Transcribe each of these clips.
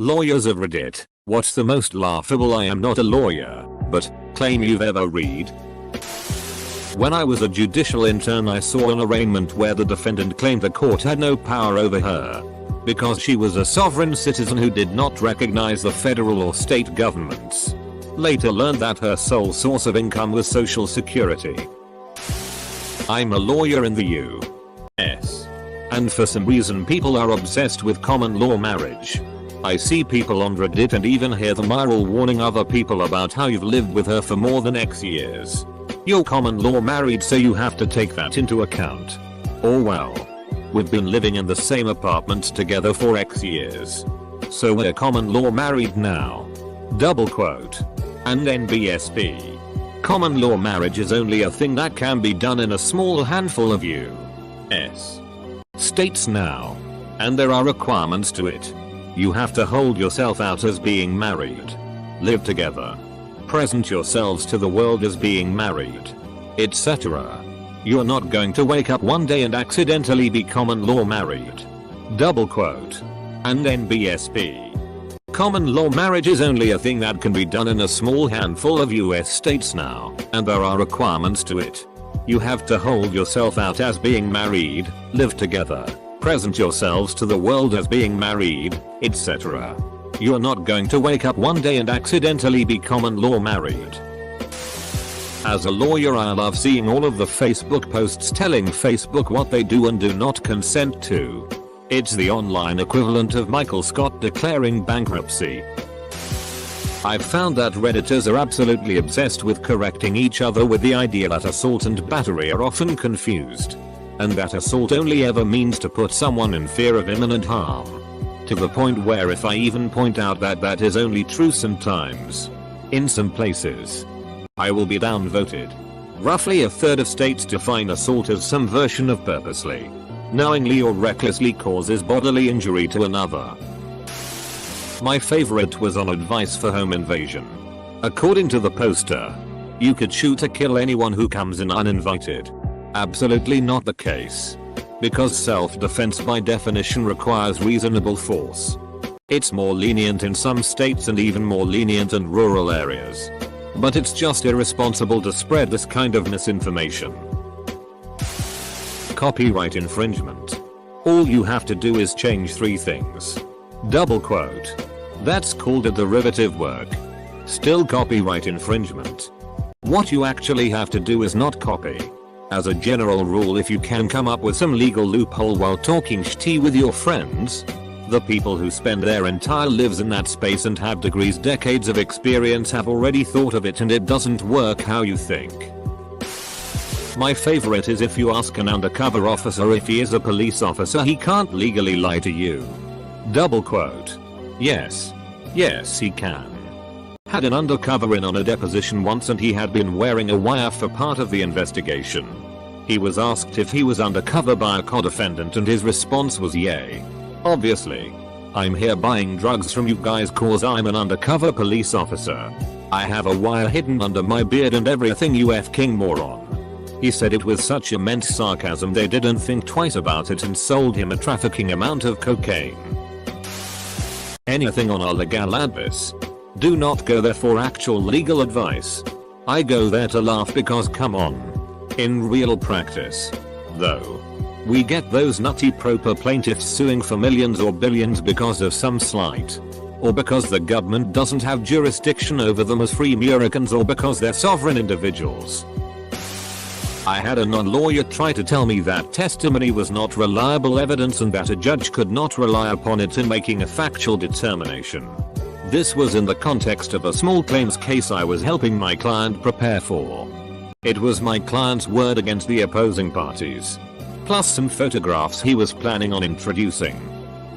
Lawyers of Reddit, what's the most laughable I am not a lawyer, but claim you've ever read? When I was a judicial intern, I saw an arraignment where the defendant claimed the court had no power over her because she was a sovereign citizen who did not recognize the federal or state governments. Later learned that her sole source of income was Social Security. I'm a lawyer in the US. And for some reason people are obsessed with common law marriage. I see people on Reddit and even hear them IRL warning other people about how you've lived with her for more than X years. You're common law married, so you have to take that into account. Or well, we've been living in the same apartment together for X years, so we're common law married now. Double quote. And NBSP. Common law marriage is only a thing that can be done in a small handful of US states now. And there are requirements to it. You have to hold yourself out as being married, live together, present yourselves to the world as being married, etc. You're not going to wake up one day and accidentally be common law married. Double quote. And NBSP. Common law marriage is only a thing that can be done in a small handful of US states now, and there are requirements to it. You have to hold yourself out as being married, live together, present yourselves to the world as being married, etc. You're not going to wake up one day and accidentally be common law married. As a lawyer, I love seeing all of the Facebook posts telling Facebook what they do and do not consent to. It's the online equivalent of Michael Scott declaring bankruptcy. I've found that Redditors are absolutely obsessed with correcting each other with the idea that assault and battery are often confused, and that assault only ever means to put someone in fear of imminent harm. To the point where if I even point out that that is only true sometimes, in some places, I will be downvoted. Roughly a third of states define assault as some version of purposely, knowingly or recklessly causes bodily injury to another. My favorite was on advice for home invasion. According to the poster, you could shoot or kill anyone who comes in uninvited. Absolutely not the case. Because self-defense by definition requires reasonable force. It's more lenient in some states and even more lenient in rural areas. But it's just irresponsible to spread this kind of misinformation. Copyright infringement. All you have to do is change 3 things. Double quote. That's called a derivative work. Still copyright infringement. What you actually have to do is not copy. As a general rule, if you can come up with some legal loophole while talking shit with your friends, the people who spend their entire lives in that space and have degrees, decades of experience have already thought of it, and it doesn't work how you think. My favorite is if you ask an undercover officer if he is a police officer, he can't legally lie to you. Double quote. Yes, he can. Had an undercover in on a deposition once and he had been wearing a wire for part of the investigation. He was asked if he was undercover by a co-defendant and his response was yay. Obviously. I'm here buying drugs from you guys cause I'm an undercover police officer. I have a wire hidden under my beard and everything, you f-king moron. He said it with such immense sarcasm they didn't think twice about it and sold him a trafficking amount of cocaine. Anything on our legal advice? Do not go there for actual legal advice. I go there to laugh because come on. In real practice, though, we get those nutty proper plaintiffs suing for millions or billions because of some slight, or because the government doesn't have jurisdiction over them as free Americans, or because they're sovereign individuals. I had a non-lawyer try to tell me that testimony was not reliable evidence and that a judge could not rely upon it in making a factual determination. This was in the context of a small claims case I was helping my client prepare for. It was my client's word against the opposing parties, plus some photographs he was planning on introducing.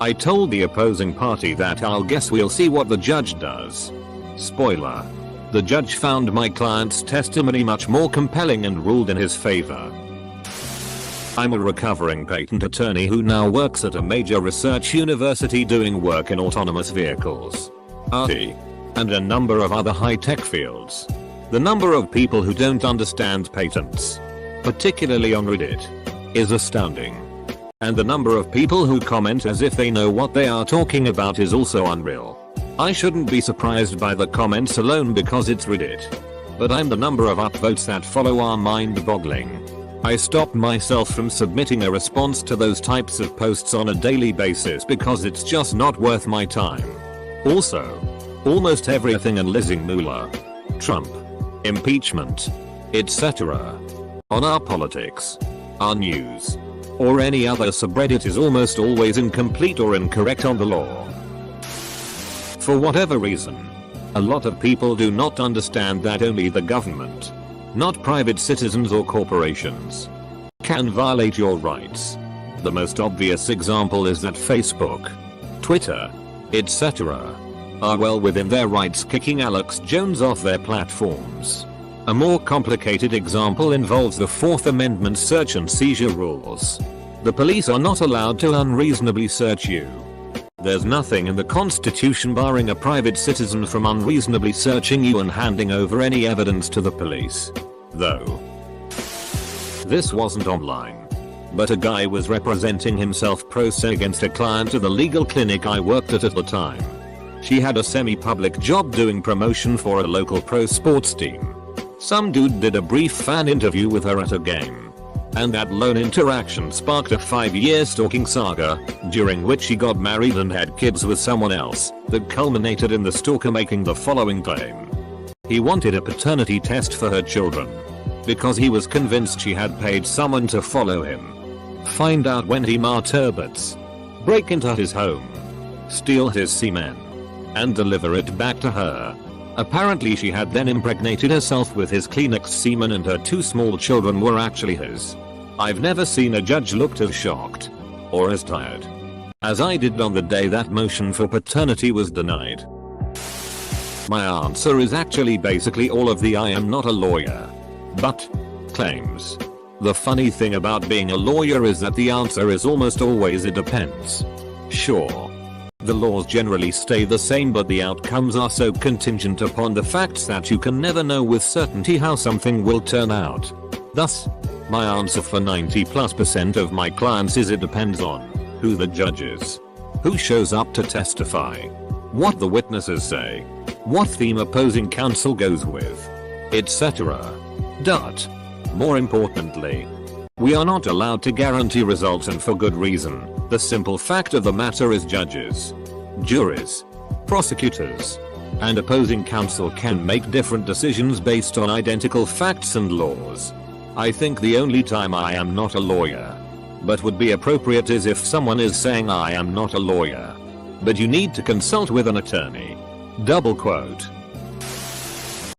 I told the opposing party that I'll guess we'll see what the judge does. Spoiler. The judge found my client's testimony much more compelling and ruled in his favor. I'm a recovering patent attorney who now works at a major research university doing work in autonomous vehicles, RT, and a number of other high-tech fields. The number of people who don't understand patents, particularly on Reddit, is astounding. And the number of people who comment as if they know what they are talking about is also unreal. I shouldn't be surprised by the comments alone because it's Reddit. But I'm the number of upvotes that follow are mind-boggling. I stop myself from submitting a response to those types of posts on a daily basis because it's just not worth my time. Also, almost everything enlisting Mueller, Trump, impeachment, etc. on our politics, our news, or any other subreddit is almost always incomplete or incorrect on the law. For whatever reason, a lot of people do not understand that only the government, not private citizens or corporations, can violate your rights. The most obvious example is that Facebook, Twitter, etc. are well within their rights kicking Alex Jones off their platforms. A more complicated example involves the Fourth Amendment search and seizure rules. The police are not allowed to unreasonably search you. There's nothing in the Constitution barring a private citizen from unreasonably searching you and handing over any evidence to the police. Though this wasn't online, but a guy was representing himself pro se against a client of the legal clinic I worked at the time. She had a semi-public job doing promotion for a local pro sports team. Some dude did a brief fan interview with her at a game. And that lone interaction sparked a 5-year stalking saga, during which she got married and had kids with someone else, that culminated in the stalker making the following claim. He wanted a paternity test for her children. Because he was convinced she had paid someone to follow him, find out when he masturbates, break into his home, steal his semen, and deliver it back to her. Apparently she had then impregnated herself with his Kleenex semen and her 2 small children were actually his. I've never seen a judge looked as shocked or as tired as I did on the day that motion for paternity was denied. My answer is actually basically all of the I am not a lawyer, but claims. The funny thing about being a lawyer is that the answer is almost always it depends. Sure, the laws generally stay the same but the outcomes are so contingent upon the facts that you can never know with certainty how something will turn out. Thus, my answer for 90+% of my clients is it depends on who the judge is, who shows up to testify, what the witnesses say, what theme opposing counsel goes with, etc. More importantly, we are not allowed to guarantee results and for good reason. The simple fact of the matter is judges, juries, prosecutors, and opposing counsel can make different decisions based on identical facts and laws. I think the only time I am not a lawyer, but would be appropriate is if someone is saying I am not a lawyer, but you need to consult with an attorney. Double quote.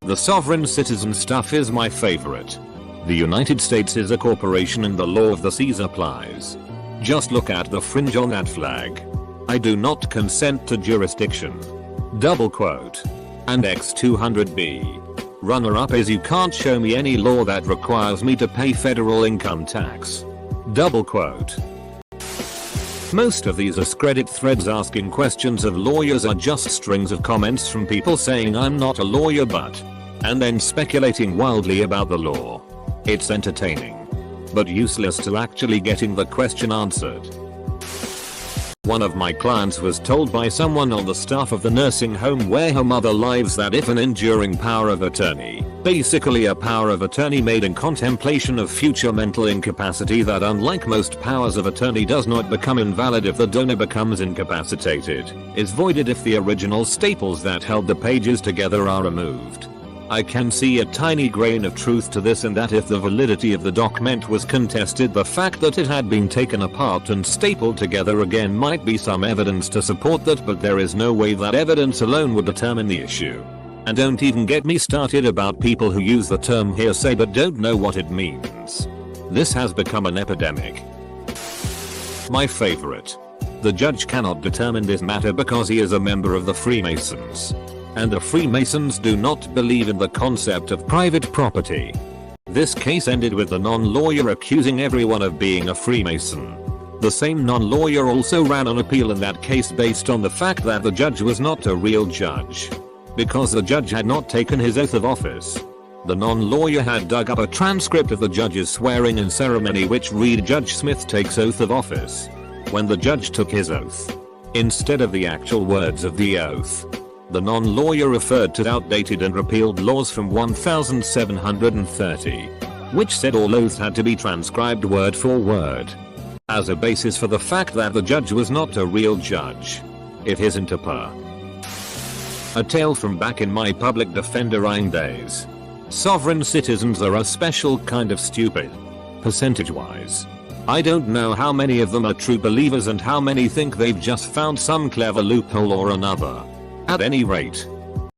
The sovereign citizen stuff is my favorite. The United States is a corporation and the law of the seas applies. Just look at the fringe on that flag. I do not consent to jurisdiction. Double quote. And X200B. Runner up is you can't show me any law that requires me to pay federal income tax. Double quote. Most of these AskReddit threads asking questions of lawyers are just strings of comments from people saying I'm not a lawyer but, and then speculating wildly about the law. It's entertaining, but useless to actually getting the question answered. One of my clients was told by someone on the staff of the nursing home where her mother lives that if an enduring power of attorney, basically a power of attorney made in contemplation of future mental incapacity that unlike most powers of attorney does not become invalid if the donor becomes incapacitated, is voided if the original staples that held the pages together are removed. I can see a tiny grain of truth to this in that if the validity of the document was contested, the fact that it had been taken apart and stapled together again might be some evidence to support that, but there is no way that evidence alone would determine the issue. And don't even get me started about people who use the term hearsay but don't know what it means. This has become an epidemic. My favorite. The judge cannot determine this matter because he is a member of the Freemasons. And the Freemasons do not believe in the concept of private property. This case ended with the non-lawyer accusing everyone of being a Freemason. The same non-lawyer also ran an appeal in that case based on the fact that the judge was not a real judge, because the judge had not taken his oath of office. The non-lawyer had dug up a transcript of the judge's swearing-in ceremony which read Judge Smith takes oath of office. When the judge took his oath, instead of the actual words of the oath, the non-lawyer referred to outdated and repealed laws from 1730, which said all oaths had to be transcribed word for word, as a basis for the fact that the judge was not a real judge. It isn't a tale from back in my public defendering days. Sovereign citizens are a special kind of stupid. Percentage-wise, I don't know how many of them are true believers and how many think they've just found some clever loophole or another. At any rate,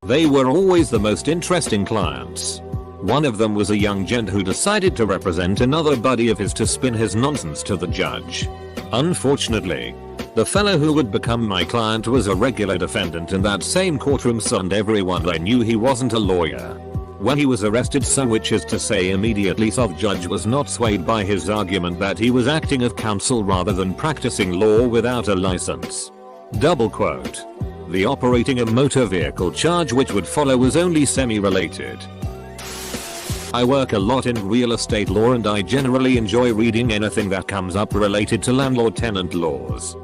they were always the most interesting clients. One of them was a young gent who decided to represent another buddy of his to spin his nonsense to the judge. Unfortunately, the fellow who would become my client was a regular defendant in that same courtroom, so and everyone I knew he wasn't a lawyer. When he was arrested, so which is to say immediately, the judge was not swayed by his argument that he was acting of counsel rather than practicing law without a license. Double quote. The operating a motor vehicle charge which would follow was only semi-related. I work a lot in real estate law and I generally enjoy reading anything that comes up related to landlord-tenant laws.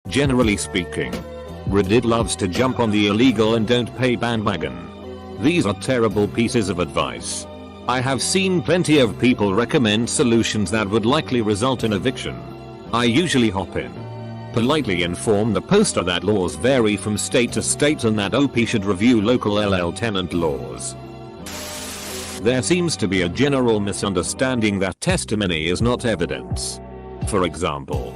Generally speaking, Reddit loves to jump on the illegal and don't pay bandwagon. These are terrible pieces of advice. I have seen plenty of people recommend solutions that would likely result in eviction. I usually hop in, politely inform the poster that laws vary from state to state and that OP should review local LL tenant laws. There seems to be a general misunderstanding that testimony is not evidence. For example,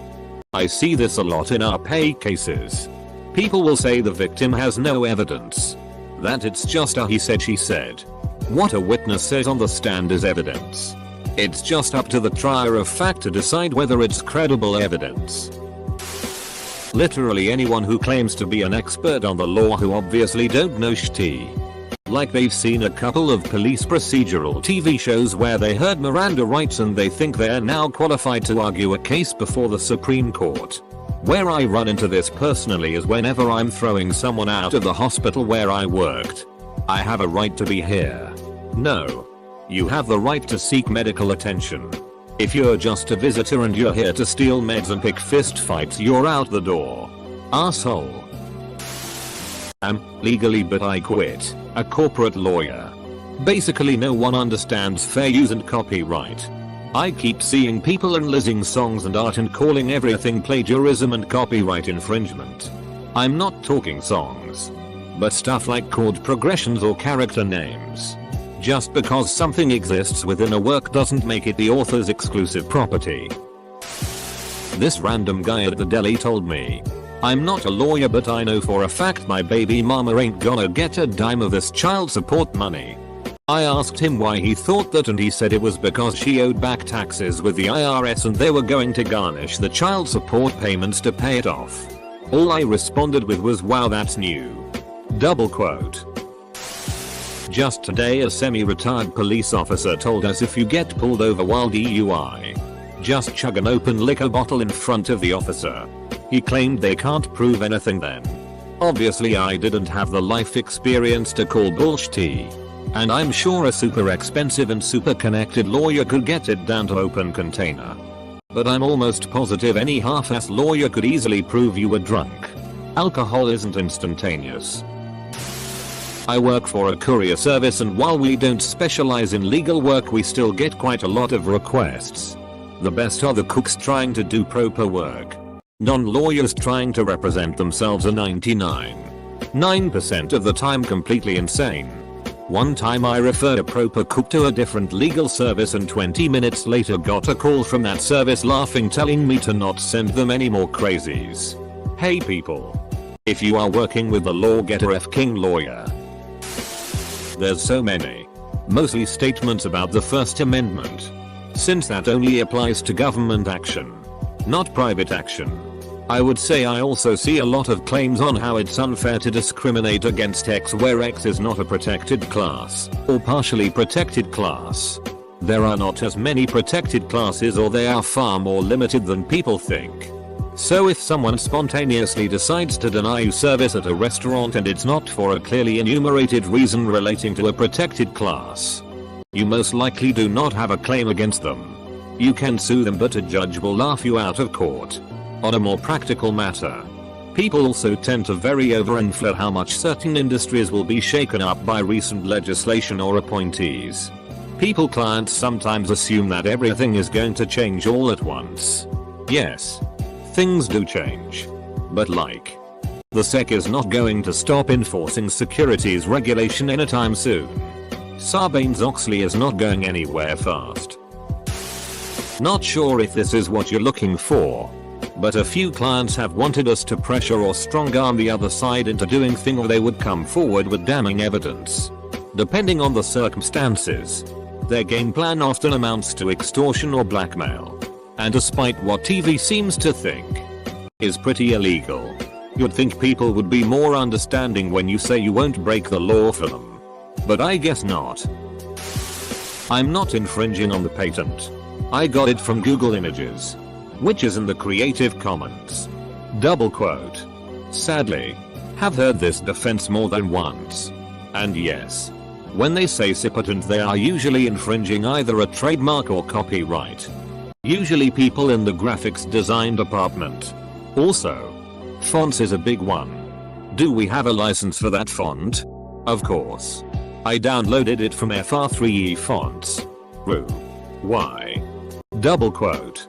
I see this a lot in our pay cases. People will say the victim has no evidence, that it's just a he said she said. What a witness says on the stand is evidence. It's just up to the trier of fact to decide whether it's credible evidence. Literally anyone who claims to be an expert on the law who obviously don't know shit. Like they've seen a couple of police procedural TV shows where they heard Miranda rights and they think they're now qualified to argue a case before the Supreme Court. Where I run into this personally is whenever I'm throwing someone out of the hospital where I worked. I have a right to be here. No. You have the right to seek medical attention. If you're just a visitor and you're here to steal meds and pick fist fights, you're out the door. Asshole. I'm legally but I quit, a corporate lawyer. Basically no one understands fair use and copyright. I keep seeing people analyzing songs and art and calling everything plagiarism and copyright infringement. I'm not talking songs, but stuff like chord progressions or character names. Just because something exists within a work doesn't make it the author's exclusive property. This random guy at the deli told me, I'm not a lawyer but I know for a fact my baby mama ain't gonna get a dime of this child support money. I asked him why he thought that and he said it was because she owed back taxes with the IRS and they were going to garnish the child support payments to pay it off. All I responded with was wow, that's new. Double quote. Just today a semi-retired police officer told us if you get pulled over while DUI, just chug an open liquor bottle in front of the officer. He claimed they can't prove anything then. Obviously I didn't have the life experience to call bullshit. And I'm sure a super expensive and super connected lawyer could get it down to open container. But I'm almost positive any half-ass lawyer could easily prove you were drunk. Alcohol isn't instantaneous. I work for a courier service and while we don't specialize in legal work we still get quite a lot of requests. The best are the cooks trying to do proper work. Non-lawyers trying to represent themselves are 99.9% of the time completely insane. One time I referred a proper cook to a different legal service and 20 minutes later got a call from that service laughing telling me to not send them any more crazies. Hey people. If you are working with the law, get a F-king lawyer. There's so many, mostly statements about the First Amendment, since that only applies to government action, not private action. I would say I also see a lot of claims on how it's unfair to discriminate against X where X is not a protected class or partially protected class. There are not as many protected classes or they are far more limited than people think. So if someone spontaneously decides to deny you service at a restaurant and it's not for a clearly enumerated reason relating to a protected class, You most likely do not have a claim against them. You can sue them, but a judge will laugh you out of court. On a more practical matter, people also tend to very overinflate how much certain industries will be shaken up by recent legislation or appointees. Clients sometimes assume that everything is going to change all at once. Yes, things do change. But the SEC is not going to stop enforcing securities regulation anytime soon. Sarbanes-Oxley is not going anywhere fast. Not sure if this is what you're looking for, but a few clients have wanted us to pressure or strong arm the other side into doing things, or they would come forward with damning evidence. Depending on the circumstances, their game plan often amounts to extortion or blackmail. And despite what TV seems to think is pretty illegal, you'd think people would be more understanding when you say you won't break the law for them. But I guess not. I'm not infringing on the patent. I got it from Google Images, which is in the Creative Commons. Double quote. Sadly, have heard this defense more than once. And yes, when they say patent, they are usually infringing either a trademark or copyright. Usually people in the graphics design department. Also, fonts is a big one. Do we have a license for that font? Of course. I downloaded it from FR3E fonts. Why? Double quote.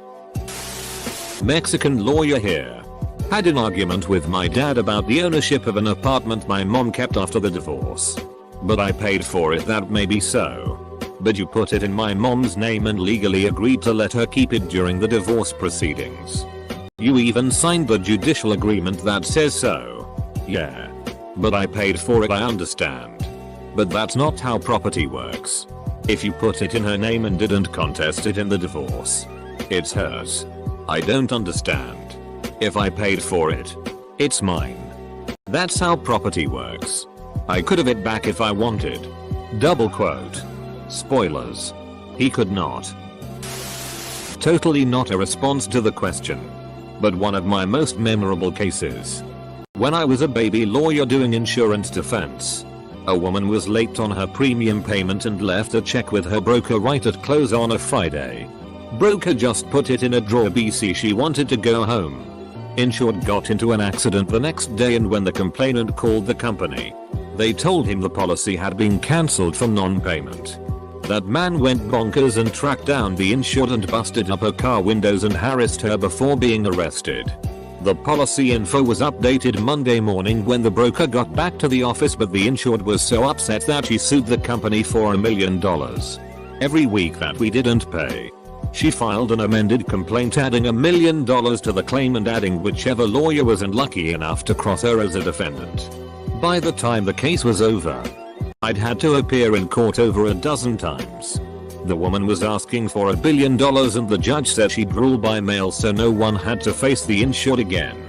Mexican lawyer here. Had an argument with my dad about the ownership of an apartment my mom kept after the divorce. But I paid for it. That may be so. But you put it in my mom's name and legally agreed to let her keep it during the divorce proceedings. You even signed the judicial agreement that says so. Yeah. But I paid for it, I understand. But that's not how property works. If you put it in her name and didn't contest it in the divorce, it's hers. I don't understand. If I paid for it, it's mine. That's how property works. I could have it back if I wanted. Double quote. Spoilers. He could not. Totally not a response to the question, but one of my most memorable cases. When I was a baby lawyer doing insurance defense, a woman was late on her premium payment and left a check with her broker right at close on a Friday. Broker just put it in a drawer BC she wanted to go home. Insured got into an accident the next day, and when the complainant called the company, they told him the policy had been cancelled for non-payment. That man went bonkers and tracked down the insured and busted up her car windows and harassed her before being arrested. The policy info was updated Monday morning when the broker got back to the office, but the insured was so upset that she sued the company for $1 million. Every week that we didn't pay, she filed an amended complaint adding $1 million to the claim and adding whichever lawyer was unlucky enough to cross her as a defendant. By the time the case was over, I'd had to appear in court over a dozen times. The woman was asking for $1 billion and the judge said she'd rule by mail so no one had to face the insured again.